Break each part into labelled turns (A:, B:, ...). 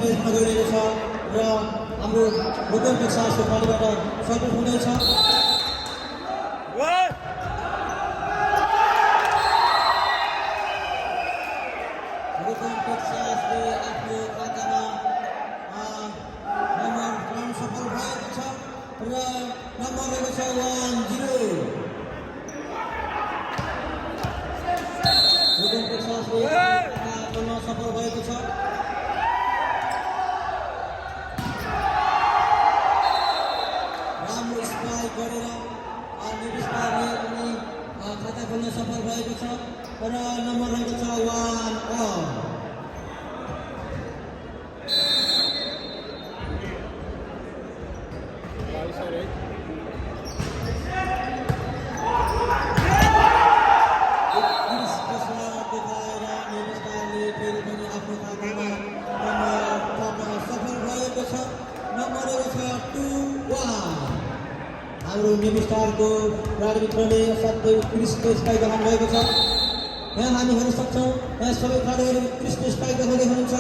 A: स्टेजमा गइरहेको छ र हाम्रो भूकम्प टेक्सासको पार्टीबाट सपोर्ट हुँदैछ। भूकम्प टेक्सासले आफ्नो खातामा नम्बर ल्याउन सफल भएको छ र नम्बर रहेको छ 10। भूकम्प टेक्सासले आफ्नो सफल भएको छ। राम्रो स्ट्राइक गरेर निर्देशकले पनि खाता खोल्न सफल भएको छ र नम्बर रहेको छ 1-all। हाम्रो नेभी स्टारको प्राणीमित्रले असाध्यै उत्कृष्ट स्ट्राइक देखाउनु भएको छ। यहाँ हामी हेर्न सक्छौँ, यहाँ सबै खेलाडीहरू उत्कृष्ट स्ट्राइक देखाउँदै हुनुहुन्छ।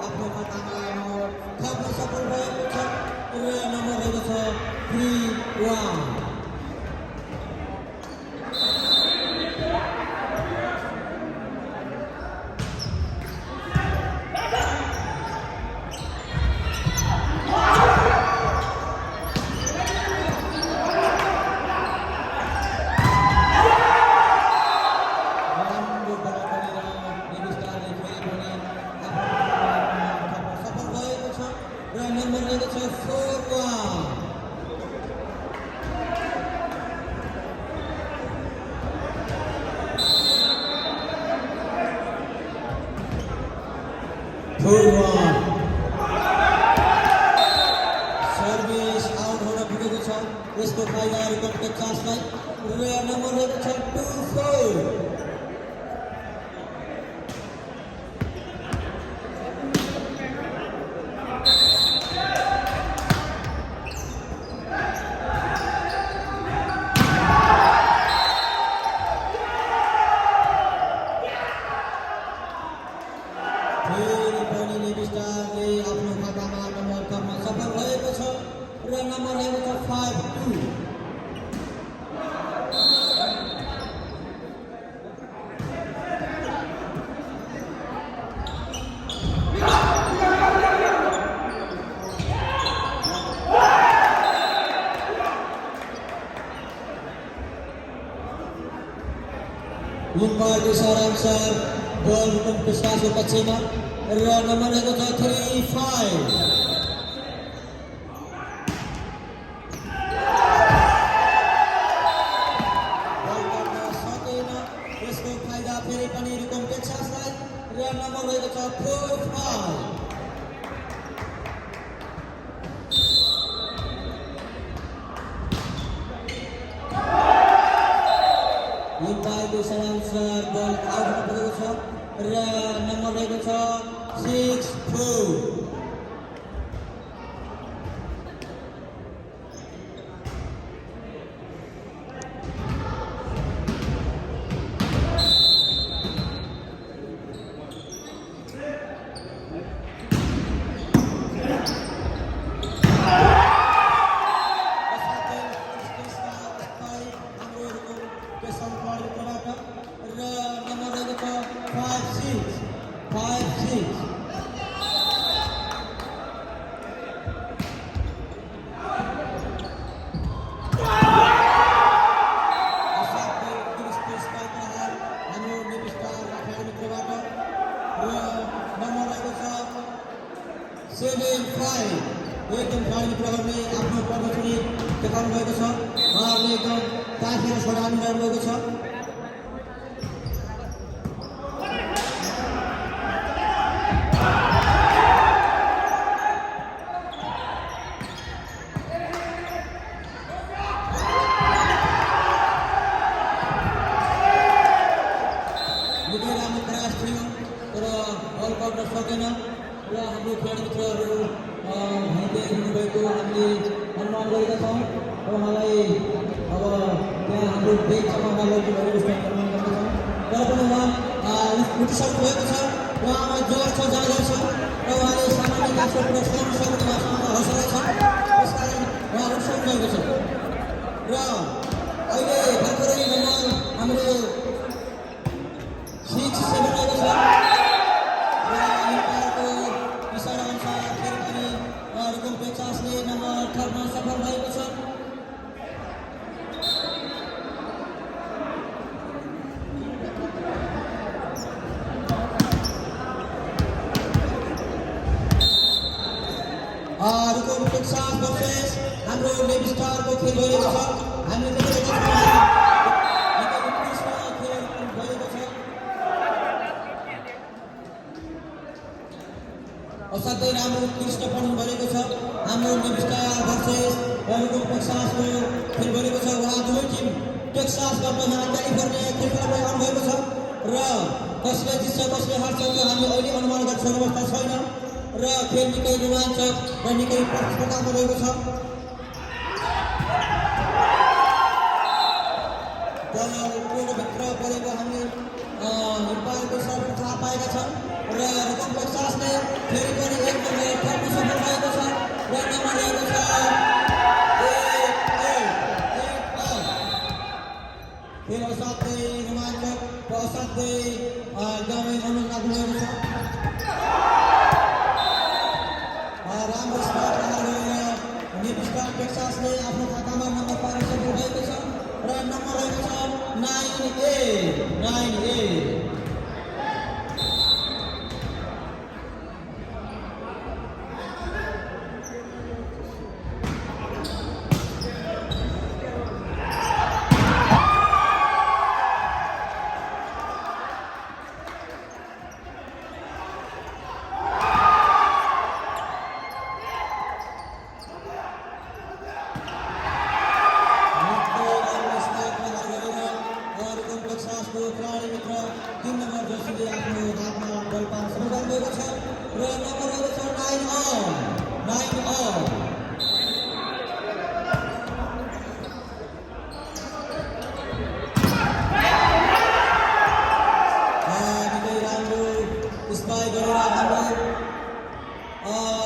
A: आफ्नो खातामा थप्न सफल भएको छ र नम्बर रहेको छ 3-1। सर्भिस आउट हुन पुगेको छ। यसको फाइदा भूकम्प टेक्सासलाई र नम्बर रहेको छ 2-4। नेभी स्टारले आफ्नो खातामा नम्बर थप्न सफल भएको छ र नम्बर रहेको छ 5-2। उम्पायरको इशाराअनुसार बल भूकम्प टेक्सासको पक्षमा र नम्बर रहेको छ 3-5। बल गर्न सकेन, यसको फाइदा फेरि पनि भूकम्प टेक्सासलाई र नम्बर रहेको छ 4-5। उम्पायरको इशाराअनुसार बल आउट हुन पुगेको छ र नम्बर रहेको छ 6-4। एकदम खेलाडी मित्रहरूले आफ्नो प्रदर्शनी देखाउनु भएको छ। उहाँहरूले एकदम ताकेर सराहना गर्नुभएको छ। निकै राम्रो प्रयास थियो तर बल गर्न सकेन र हाम्रो खेलाडी मित्रहरू हामीले हुनुभएको हामीले अनुमान गरेका छौँ र उहाँलाई अब त्यहाँ हाम्रो बेचमा लगिरहेको अनुमान गर्दछौँ। उठिसक्नु भएको छ। उहाँमा जोर छ, जाँगर छ र उहाँले सामान्य म्याचको प्रश्न सक्ने उहाँसँग हौसला छ। त्यसकारण उहाँ उठिसक्नु भएको छ र अहिले भर्खरै नम्बर हाम्रो 6-7 रहेको छ र एम्पायरको इसारा अनुसार फेरि पनि रुकुम टेक्सासले नम्बर थप्न सफल भएको छ। रुकुम टेक्सास भर्सेस हाम्रो नेभी स्टारको खेल भइरहेको छ। हामीले देखेका छौँ खेल भएको छ। असाध्यै राम्रो उत्कृष्टपन भएको छ। हाम्रो नेभी स्टार भर्सेस रुकुम टेक्सासको खेल भएको छ। उहाँ दुवै टिम टेक्सासबाट यहाँ क्यालिफोर्निया खेल्नलाई आउनुभएको छ र कसले जित्छ कसले हार्छ त्यो हामी अहिले अनुमान गर्न सक्ने अवस्था छैन र खेल निकै रोमाञ्चक र निकै प्रतिस्पर्धामा रहेको छ। बल कोर्टभित्र परेको हामीले एम्पायरको सर्भ थाहा पाएका छौँ र रुकुम टेक्सासले फेरि पनि एक नम्बर थप्न सफल भएको छ र नम्बर रहेको छ खेल असाध्यै रोमाञ्चक र असाध्यै एकदमै मनोरञ्जन भएको छ। राम्रो स्टार्ट गरेर नेभी स्टार टेक्सासले आफ्नो खातामा नम्बर पार्न सफल भएको छ र नम्बर रहेको छ 9A।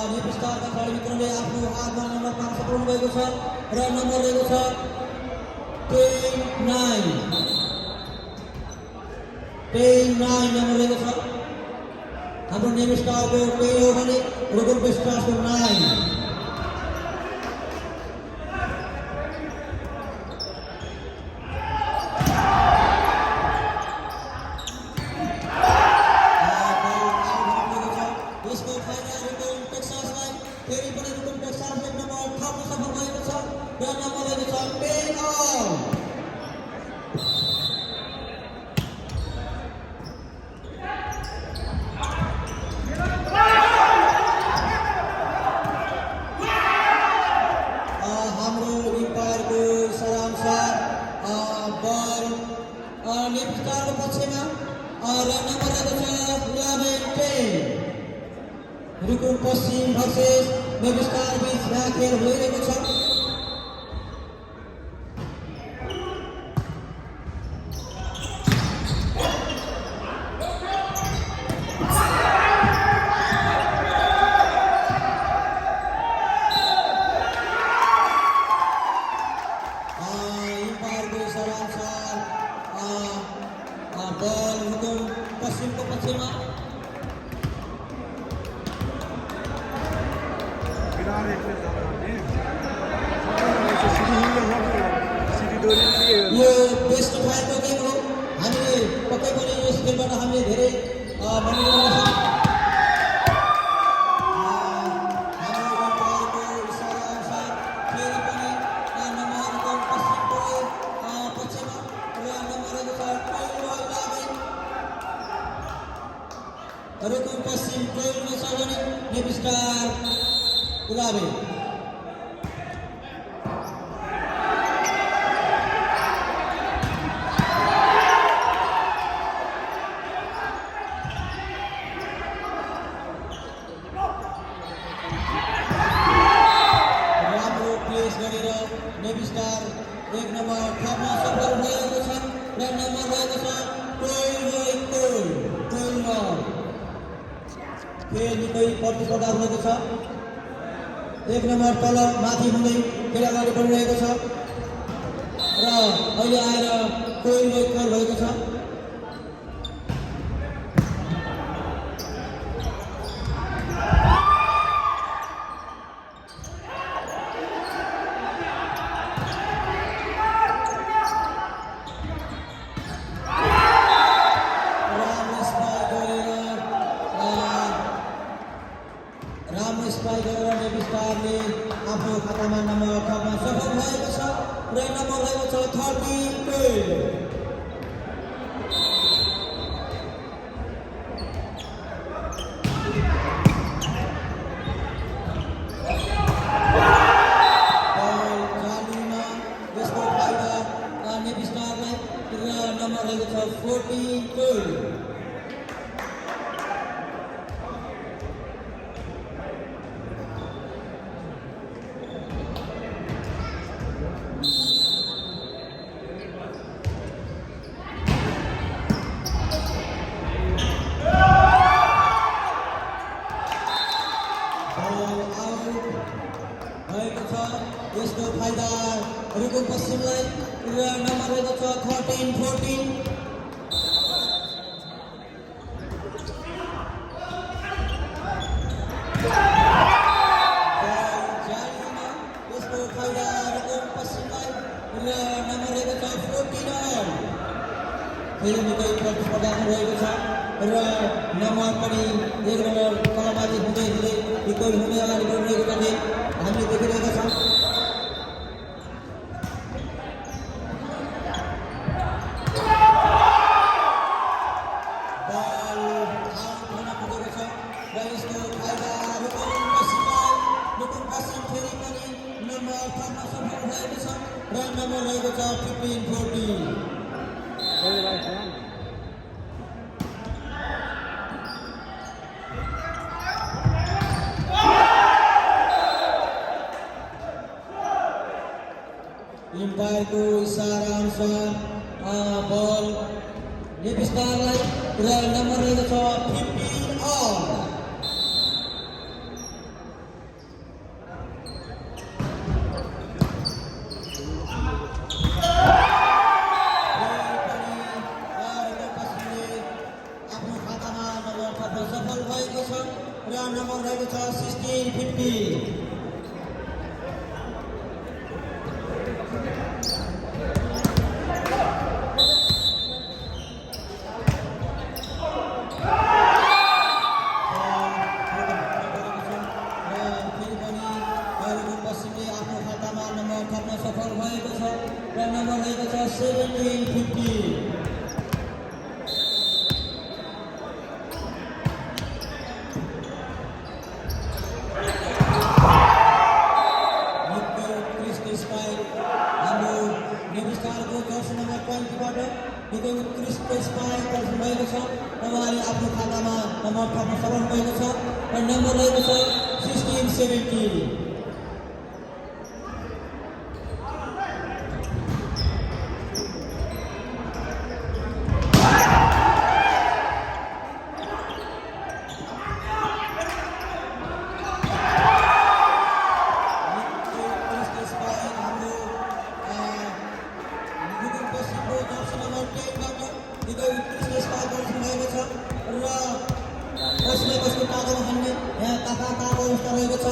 A: नेभी स्टारका खेलाडी मित्रले आफ्नो हातमा नम्बर पार्न सफल भएको छ र नम्बर रहेको छ 10-9 नम्बर रहेको छ। हाम्रो नेभी स्टारको 10 हो भने रुकुम टेक्सासको 9। रुकुम पश्चिम भर्सेस नेभी स्टार बीच यहाँ खेल भइरहेको छ। एम्पायरको इसारा अनुसार बल रुकुम पश्चिमको पक्षमा। यो बेस्ट फायरको गेम हो। हामीले पक्कै पनि यस खेलबाट हामीले धेरै मनोरञ्जन गर्छौँ। हाम्रो एम्पायरको इसारा अनुसार फेरि पनि नम्बर रुकुम पश्चिमको पक्षमा र नम्बर रहेको छ रुकुम पश्चिम 12 छ भने नेभी स्टार गुलाबी। नेभी स्टार 1 नम्बर थप्न सफल भएको छ र नम्बर रहेको छ 12 खेल निकै प्रतिस्पर्धा हुँदैछ। 1 नम्बर तल माथि हुँदै खेल अगाडि बढिरहेको छ र अहिले आएर कोही गोल भएको छ। राम्रो स्ट्राइक गरेर नेभी स्टारले आफ्नो खातामा नम्बर थप्न सफल भएको छ र नम्बर रहेको छ 32। यसको फाइदा नेभी स्टारलाई र नम्बर रहेको छ 42। यसको फाइदा रुकुम पश्चिमलाई र नम्बर रहेको छ 13-14। यसको फाइदा रुकुम पश्चिमलाई र नम्बर रहेको छ 14। फेरि निकै प्रतिस्पर्धा रहेको छ र नम्बर पनि 1 नम्बर तलमाथि हुँदै हुँदै इक्वल हुँदै अगाडि बढिरहेको पनि हामीले देखिरहेका छौँ। यसको फाइदा रुकुम पश्चिम फेरि पनि नम्बर थप्न सफल भएको छ र नम्बर रहेको छ 15-14। इम्पायरको इसारा अनुसार बल नेभी स्टारलाई र नम्बर रहेको छ 15 अल। आफ्नो खातामा नम्बर थप्न सफल भएको छ र नम्बर रहेको छ 16-15। आफ्नो खातामा नम्बर थप्न सफल भएको छ र नम्बर रहेको छ 17-15। हाम्रो नेभी स्टारको जर्सी नम्बर 20बाट निकै उत्कृष्ट स्पाइक प्रदर्शन भएको छ र उहाँले आफ्नो खातामा नम्बर थप्न सफल भएको छ र नम्बर रहेको छ 16-17। कसको तागो हान्ने यहाँ ताको अवस्था रहेको छ।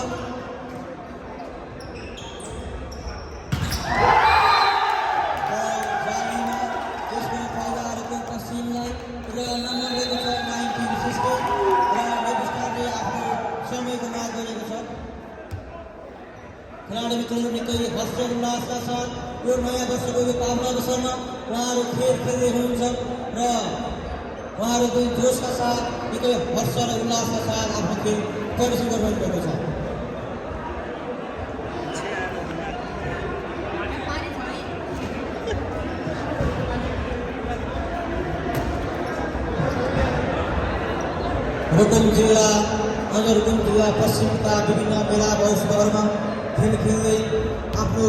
A: यसको फाइदाहरूको पश्चिमलाई र नम्बर रहेको छ 19-16 र नेभी स्टारले आफ्नो समयको माग गरेको छ। खेलाडी मित्रहरू निकै हर्ष उल्लासका साथ यो नयाँ वर्षको यो पावन अवसरमा उहाँहरू खेल खेल्दै हुनुहुन्छ र उहाँहरूको जोसका साथ निकै हर्ष र उल्लासका साथ आफ्नो खेल प्रदर्शन गरिरहेको छ। रुकुम जिल्ला रुकुम जिल्ला पश्चिमका विभिन्न मेला महोत्सवहरूमा खेल खेल्दै आफ्नो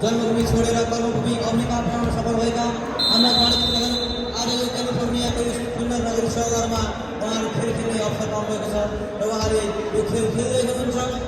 A: जन्मभूमि छोडेर कर्मभूमि अमेरिका बनाउन सफल भएका हाम्रा खेलाडी मित्रहरू आज यो क्यालिफोर्नियाको सुन्दर नगरी सहरमा उहाँले खेल खेल्ने अवसर पाउनुभएको छ र उहाँले यो खेल खेलिरहेको हुनुहुन्छ।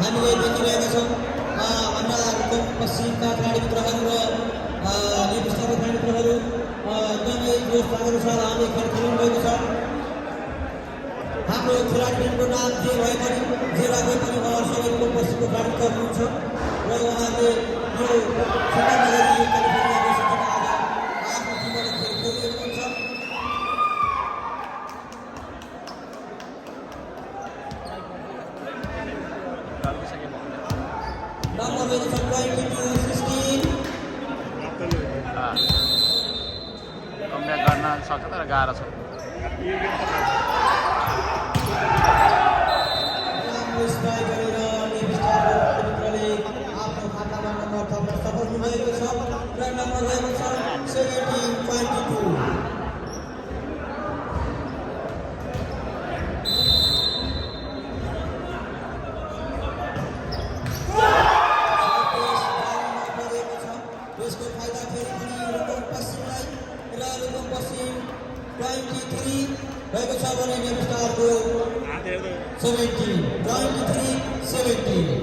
A: हामीले देखिरहेका छौँ हाम्रा पश्चिमका खेलाडी मित्रहरू र निर्दिष्टका खेलाडी मित्रहरू एकदमै जोस अनुसार हामीले खेल खेलिनु भएको छ। हाम्रो खेलाडीहरूको नाम जे भए पनि जे रहे पनि उहाँहरू सबैको पश्चिमको खेलाडी मित्र हुनुहुन्छ र उहाँहरूले यो छुट्टा नगरी यो क्यालिफोर्नियाको सिटीमा आज आफ्नो टिमबाट खेल खेलिरहेको हुन्छ।
B: गर्न सक्छ तर गाह्रो छ।
A: यसको फाइदा फेरि पनि रुकुम पश्चिमलाई र रुकुम पश्चिम 23 भएको छ भने नेविस्टारको 17 23-17।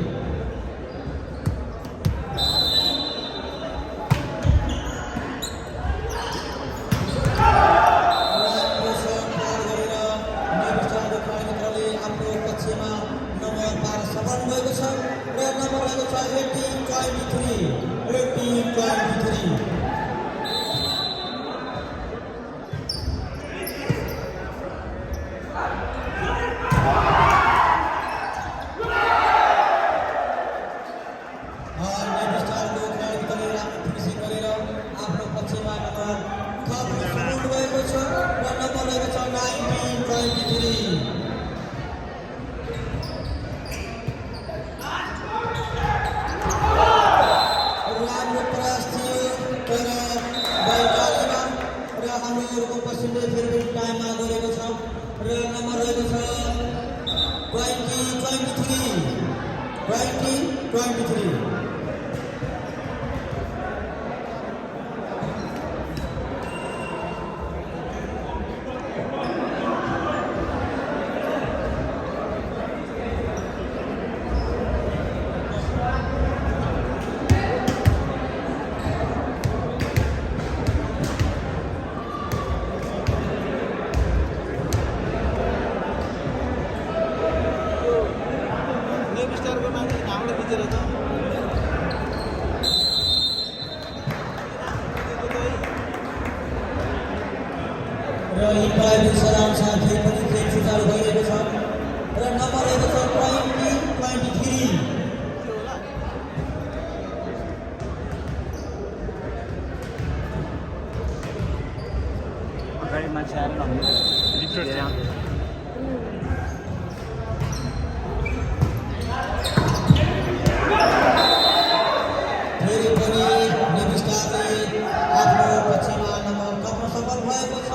A: पश्चिमले फेरि टाइममा गरेको छ र नम्बर रहेको छ 20-23। र यी प्राइभेट सराउन्डसँग फेरि पनि खेल सुचारू भइरहेको छ र नम्बर रहेको छ 20-23।
B: अगाडि मान्छे आएर
A: फेरि पनि नेविस्टारले आफ्नो पक्षमा नम्बर कप्न सफल भएको छ।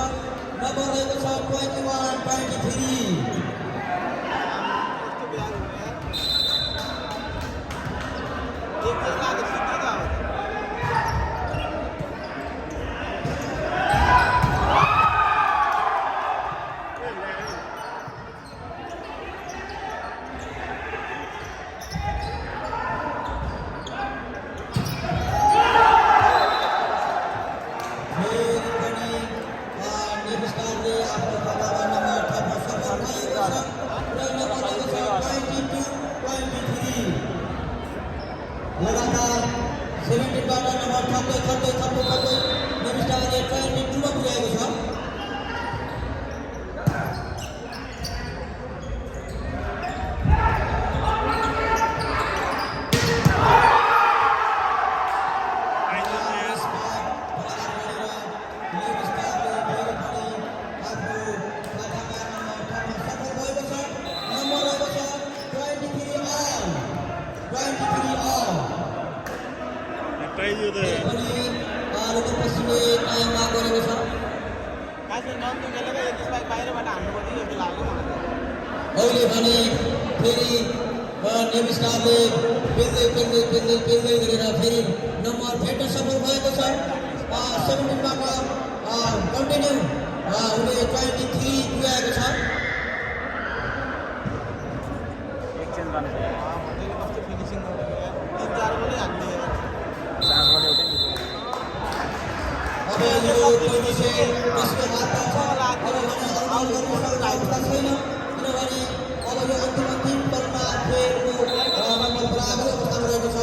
A: फेरि पनि नेभी स्टारले आफ्नो खातामा नम्बर थप्न सफल भएको छ र नम्बर रहेको छ 22-23। लगातार 17बाट नम्बर थप्दै नेभी स्टारले 22 मा पुगेको छ। अहिले भने फेरि नेभी स्टारले पेल्दै गरेर फेरि नम्बर भेट्न सफल भएको छ। 17बाट कन्टिन्यू उनले 23 पुगेको छ।
B: एक्सचेन्ज गर्ने
A: अब यो पोजिसन यसको हातमा छ। अब भने अल्माल गर्न सक्ने अवस्था छैन, किनभने अब यो अन्तिम बलमा फेरको नम्बर बराबर अवस्थामा रहेको छ।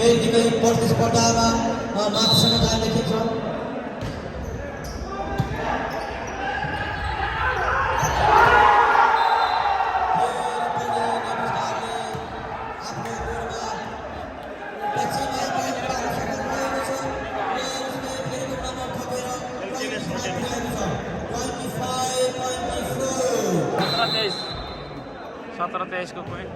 A: खेल निकै प्रतिस्पर्धामा माथिसम्म जान देखिन्छ।
B: सत्र 23 को पोइन्ट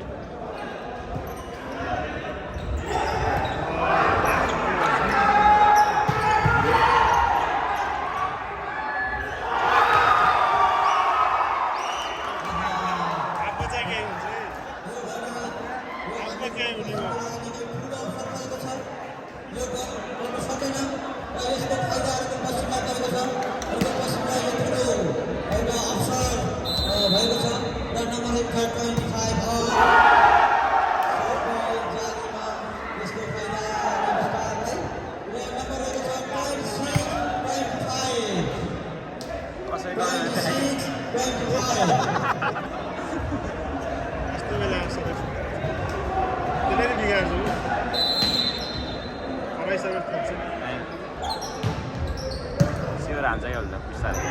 B: सिवर हान्छ क्या हुन्छ बिस्तारै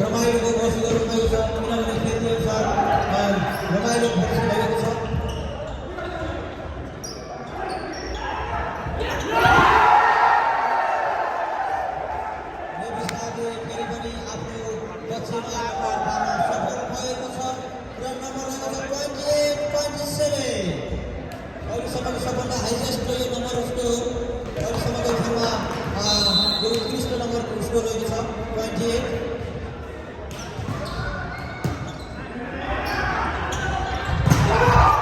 B: रमाइलोको बसी गर्नुभएको छ, किनभने खेल्ने अनुसार
A: सीमा पार्न सफल भएको छ र नम्बर रहेको छ 28-27 अहिलेसम्मको सबभन्दा हाइएस्ट यो नम्बर उसको हो अहिलेसम्मको खेलमा यो उत्कृष्ट नम्बर उसको रहेको छ 28
B: 29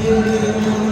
A: Terima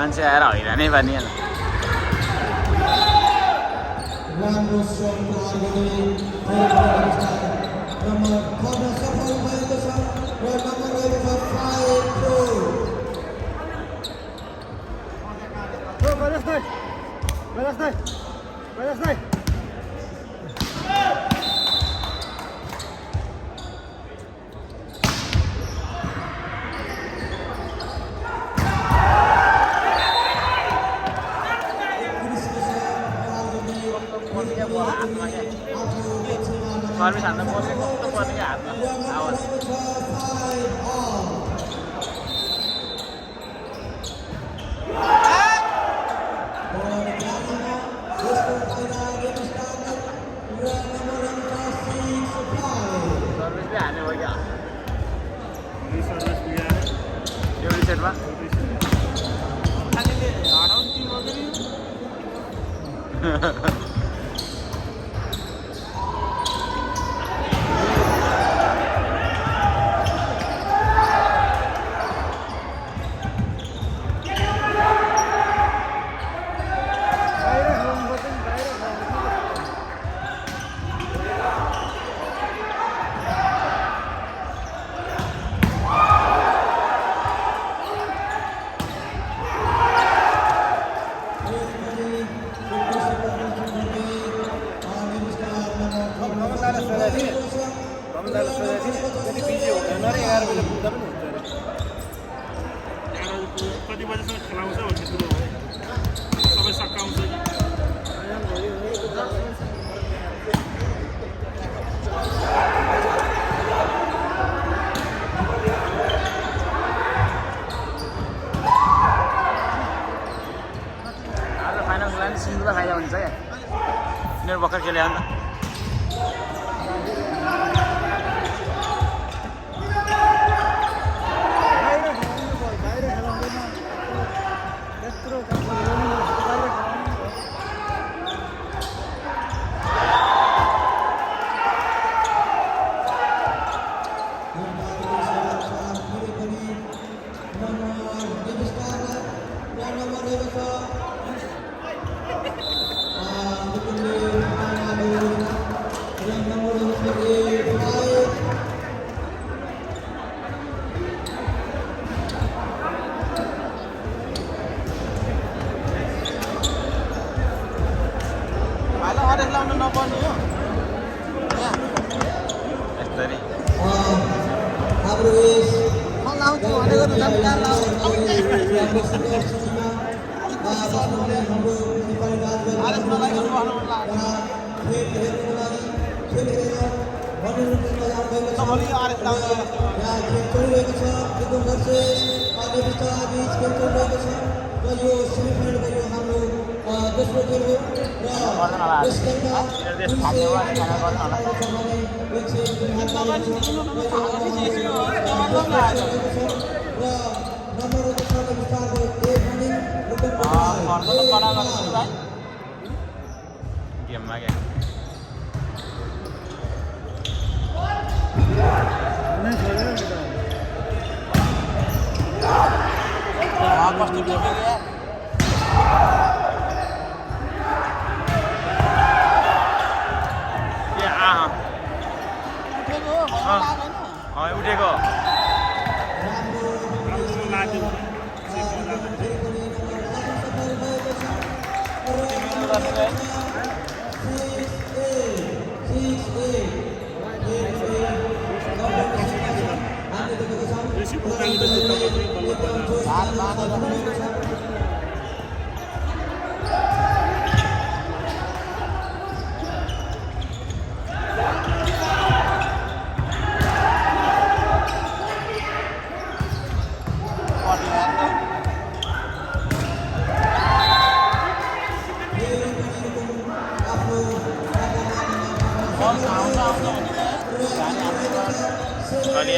B: मान्छे आएर हैरानै पार्ने
A: राम्रो स्ट्रोकको अगाडि नम्बर खर्न सफल भएको छ र नम्बर रहेको छ 5-4
B: सर्भिस हान्न पर्ने कस्तो पर्ने क्या हातमा आवाज सर्भिसले हान्यो भयो क्या एउटै सेटमा
C: कति बजेसम्म खेलाउँछ भन्ने कुरो हो सबै सकाउँछ कि
B: सिङ्गला नि सिङ्गला फाइदा हुन्छ क्या यिनीहरू भर्खर खेल्यो अन्त यस्तरी
A: हाम्रो यस हाम्रो नेपाली यो सेमिफाइनलको यो हाम्रो दोस्रो खेल हो
B: गेममा क्या उठेको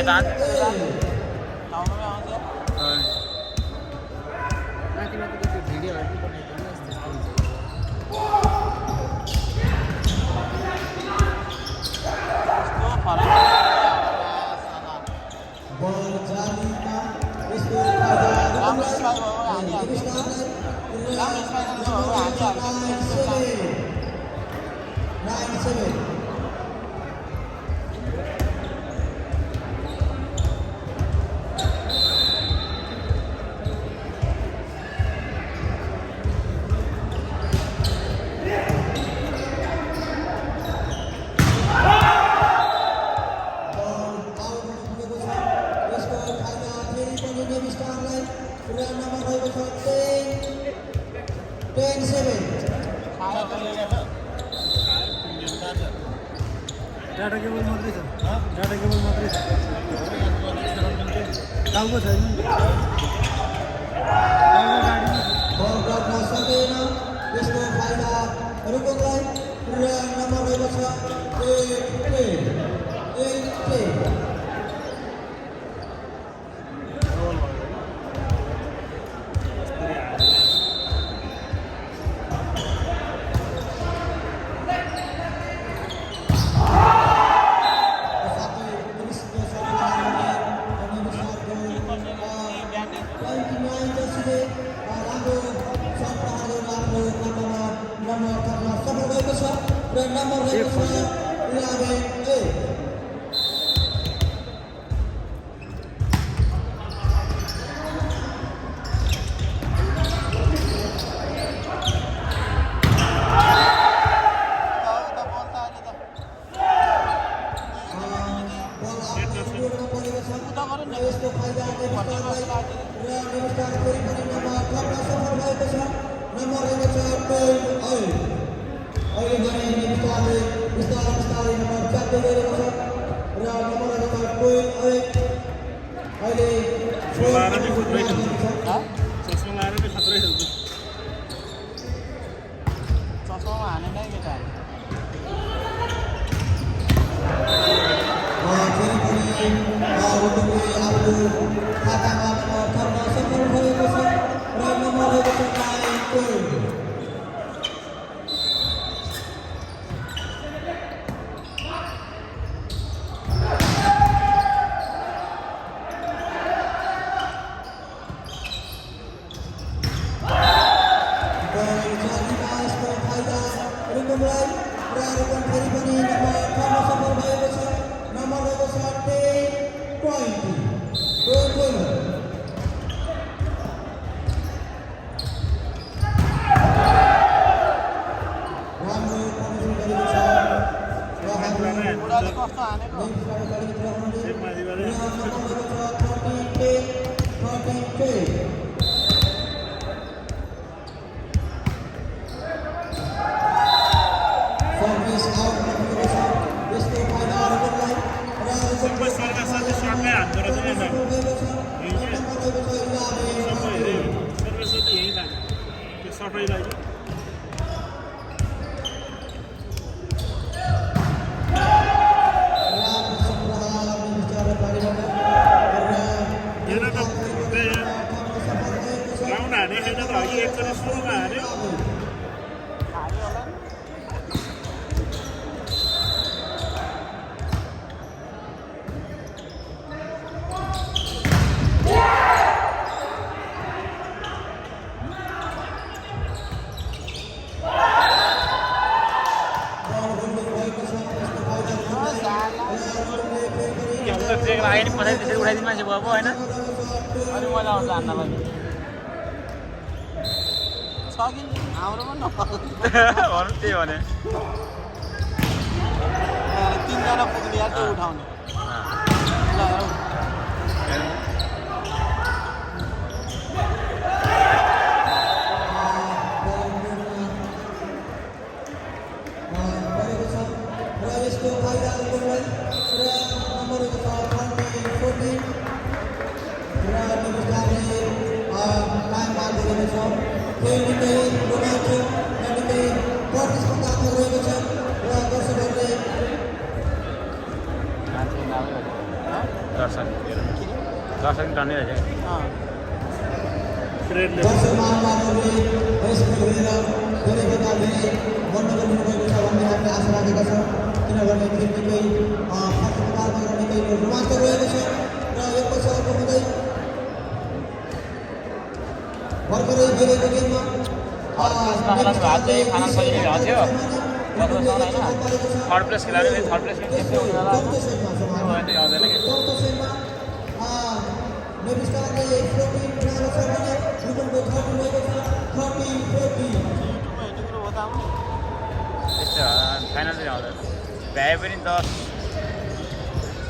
B: kelihatan
A: डाटा केबल मात्रै छ डाटा केबल मात्रै छ टाउको छैन बल गर्न सकेन यसको फाइदा रुकुमलाई र नम्बर रहेको छ 1 यसको फाइदा नम्बर रहेको छ अहिले भने बिस्तारै बिस्तारै नम्बर 4 रहेको छ र नम्बर रहेको छ अहिले
C: हाने नै केटा
A: फेरि पनि आफ्नो खातामा थप्न सफल भएको छ र नम्बर रहेको छ 9
C: बुढाले कस्तो हानेको
B: आगे नहीं पता त्यसरी उठाइदिनु मान्छे भयो होइन
C: अनि मजा आउँछ हान्नलाई छ कि हाम्रो पनि
B: भन्नु त्यही भने
C: तीनजना पुग्ने यार त्यो उठाउने ल हेरौँ
B: दर्शक टन्नै रहेछ
A: किनभने निकै रोमाञ्चक रहेको छ र एक पछाडि हुँदै भर्खरै खेलेको गेममा
B: थर्ड प्लेस खेलाएर थर्ड प्लेस फाइनल चाहिँ आउँदैन भ्याए पनि 10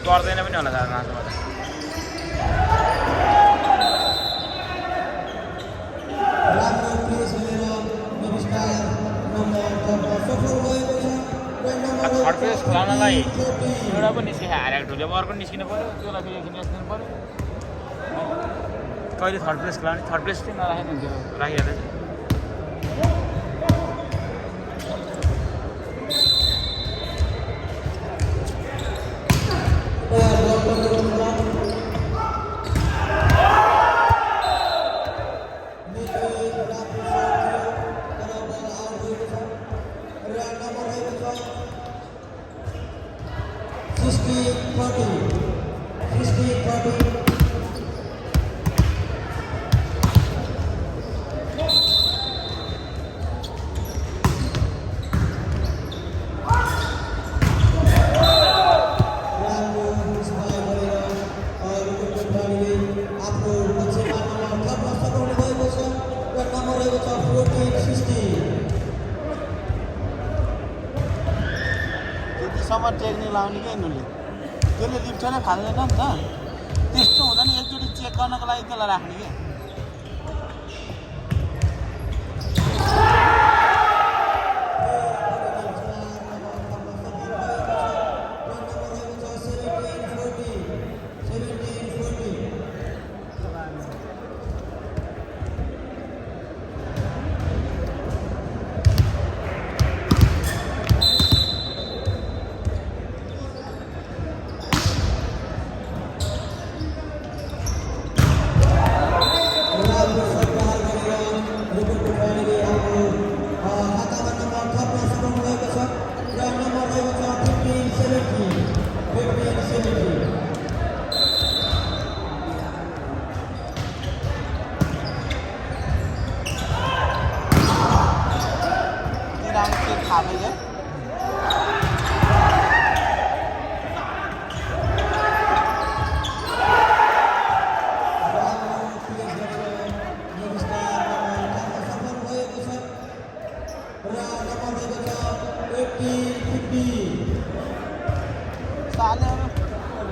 B: गर्दैन पनि होला सायद मासुमा थर्ड प्लेस खुलाउनलाई एउटा पनि निस्किने हारेको ढुल्यो अर्को निस्किनु पऱ्यो त्यसलाई फेरि निस्किनु पऱ्यो कहिले थर्ड प्लेस खुलाउने थर्ड प्लेस चाहिँ नराखेको हुन्थ्यो राखिहाल्दैन
C: त्यतिसम्म टेक्निक लाउने क्या यिनीहरूले त्यसले लिफ्टरै फाल्दैन नि त त्यस्तो हुँदैन एकचोटि चेक गर्नको लागि त्यसलाई राख्ने क्या लाउने चेक थाहा भइगयो सालेहरू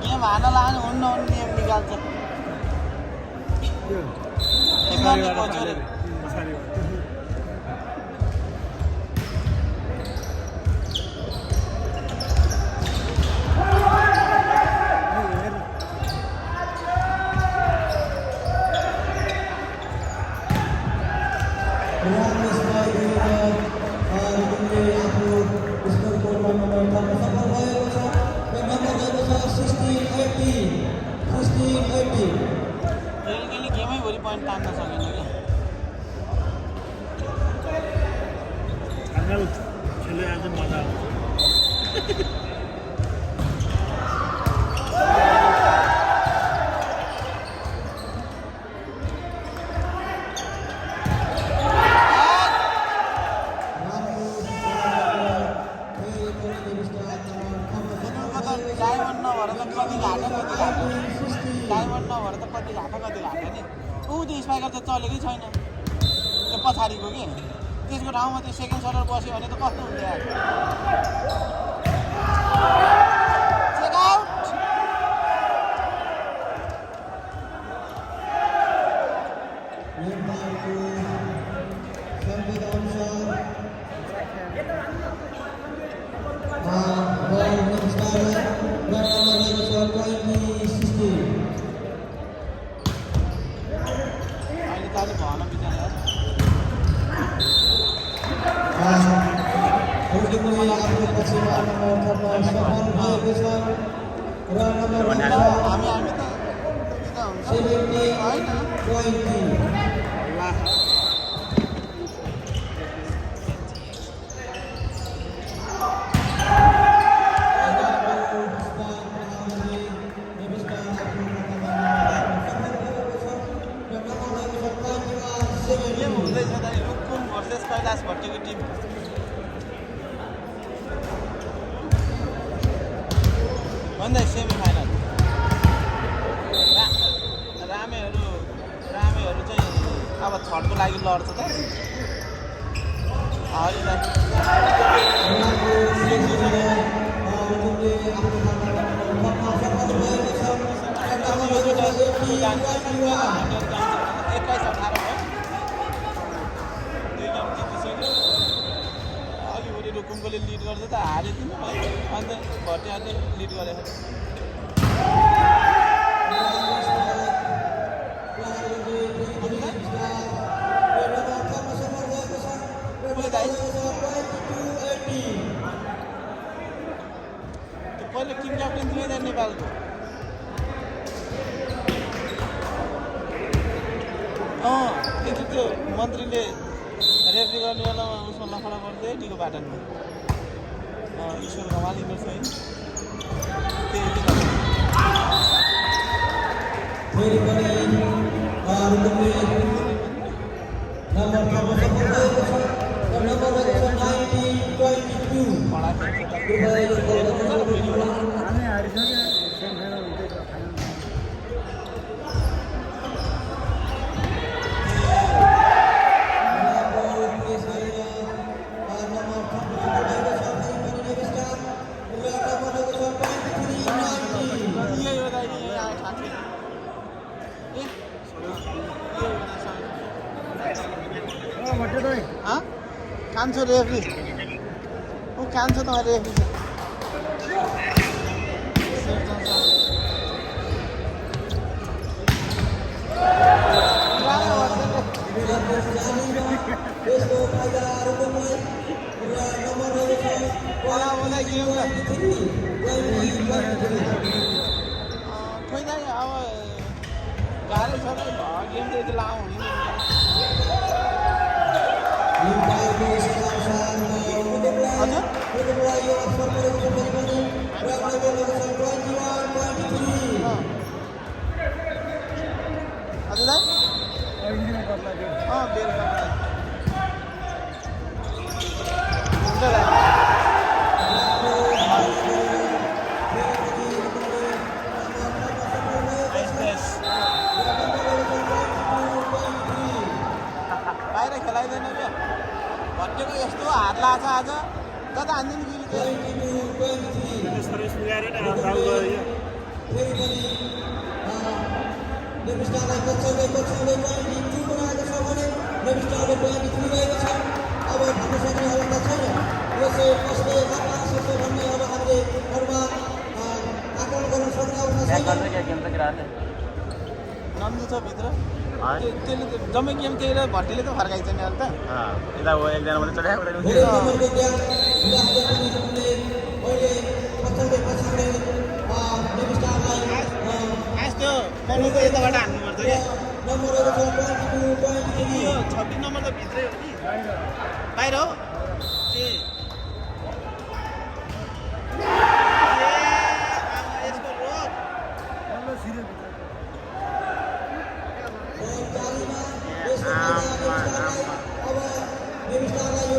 C: गेम हार्न लाग्यो हुन्न नियम निकाल्छ गेमैभरि पोइन्ट तान्न सकेन
D: खेले आज मजा आउँछ
C: डायमन्ड नभएर त कति घाटा डायमन्ड नभएर त कति घाटा नि ऊ त्यो स्पाइकर त चलेकै छैन त्यो पछाडिको कि त्यसको ठाउँमा त्यो सेकेन्ड सर्भर बस्यो भने त कस्तो हुन्थ्यो यार चेक आउट अहिले त अलिक भन बिचरा हामी त होइन गेम हुँदैछ त रुकुम भर्सेस कैलाश भट्टको टिम भन्दै सेमी फाइनल रामेहरू चाहिँ अब छटको लागि लड्छ त एक्काइस 18 भयो दुई गेम जितिसक्यो अघिभरि रुकुमकोले लिड गर्दै त हार्यो तिमी अन्त भट्टियाले लिड गरेको पहिले टिम क्याप्टेन थिए त नेपालको त्यो मन्त्रीले रेफ्री गर्ने बेलामा उसमा लफडा गर्दै टीको बाटनमा ईश्वर घमालीको छैन कान्छो रेफ्री ऊ कान्छो त रेफ्री खोइ त अब गाह्रो छ त गेम त यति लामो हुने हात लाग्छ आज जता हान्दिनु गिरी
A: 22-23
D: सर्भिस मिलाएर नै आउट गयो
A: फेरि पनि नेभिस्टारलाई पछ्याउँदै 22 बनाएको छ भने नेभिस्टारले 23 रहेको छ अब भन्न सक्ने अवस्था छैन यसै कसले मात्र सक्छ भन्ने अब हामीले अरूमा आकलन गर्न सक्ने अवस्था छैन
C: नम्दु छ भित्र त्यसले जम्मै गेम त्यही भट्टीले त फर्काइन्छ नि अहिले त
B: यता हो एकजना मात्रै चढाएको
A: धेरै नम्बरको ग्याप हुँदाखेरि पनि उनले अहिले पछ्याउँदै नेभिस्टारलाई
C: आज त्यो पन्नु त यताबाट हान्नुपर्छ क्या
A: नम्बरहरू छ 22-23
C: यो 26 नम्बर त भित्रै हो कि बाहिर हो ए यसको रोग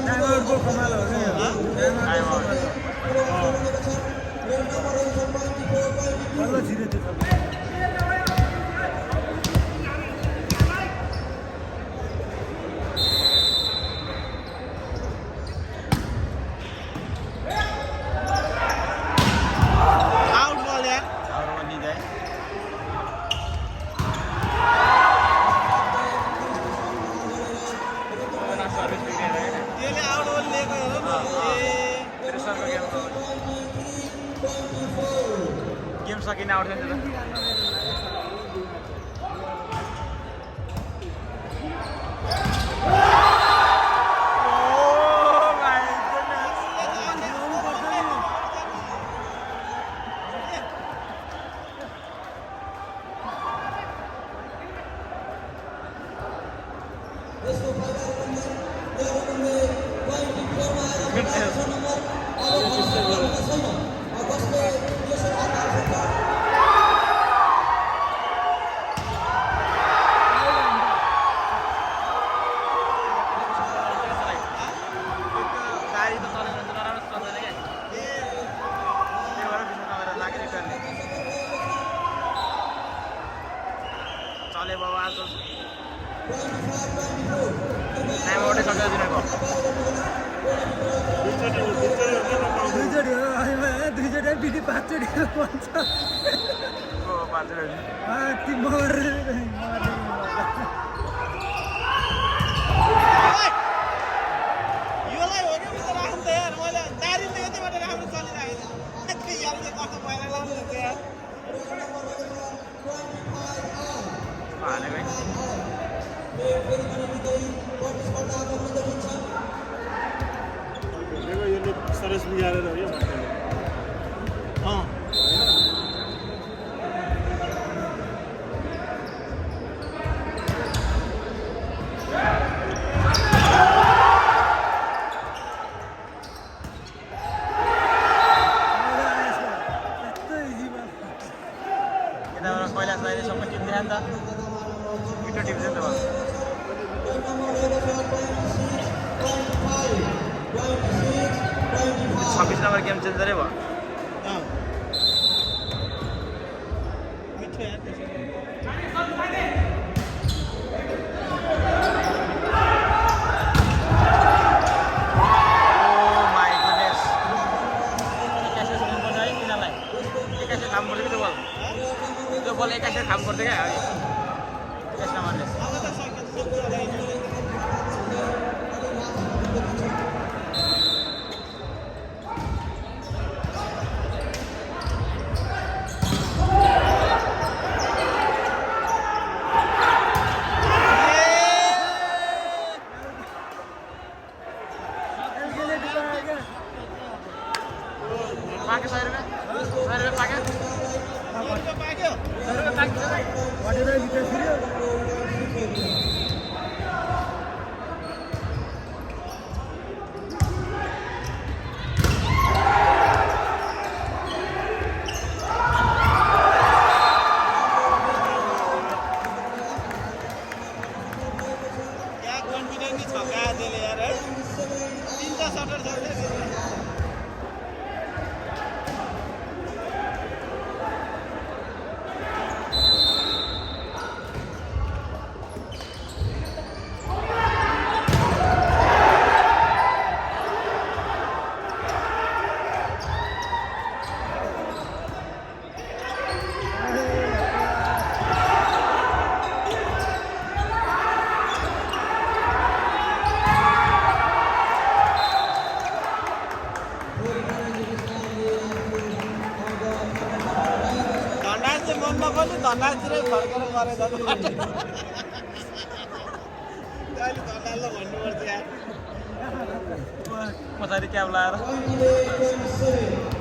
A: टाइमआउटको कमाल हो
C: आउट बल यार त्यसले आउट बल लिएको हेर न
B: गेम सकिन आउँछ नि त चले बाबा आज टाइमआउटै सकेर दिनुभयो
E: दुईचोटि बिटी पाँचचोटि पन्छ ती मर
C: योलाई हो कि म त राख्नु त यार मैले दारिम त यतिबाट राम्रो चलिरहेको छ यार चाहिँ कस्तो भएर लानु त यार
B: हालेको है
D: यसले सर्भिस मिलाएर रह्यो
C: अँ
B: यताबाट कैलाश बाहिरसम्म टिम देखा नि त मिठो टिम थियो नि त 26 नम्बर गेम चेन्जरै भयो
C: मिठो यार त्यसो
B: माई गुडनेस 21 स्कोर पर्छ है तिनीहरूलाई 21 काम पर्छ कि त्यो बल 21 काम पर्छ क्या 21 नम्बरले
C: अब त सक्यो
B: पाक्यो 100 रुपियाँ पाक्यो
C: पाक्यो
E: वाटेर भित्र फिर्यो
C: क्या कन्फिडेन्ट छ क्या त्यसले यार है 3टा सटर छ धन्नातिरै फर्केर मरे त अहिले धन्नालाई भन्नुपर्छ यार
B: पछाडि क्याब लाएर
A: Point today, 27.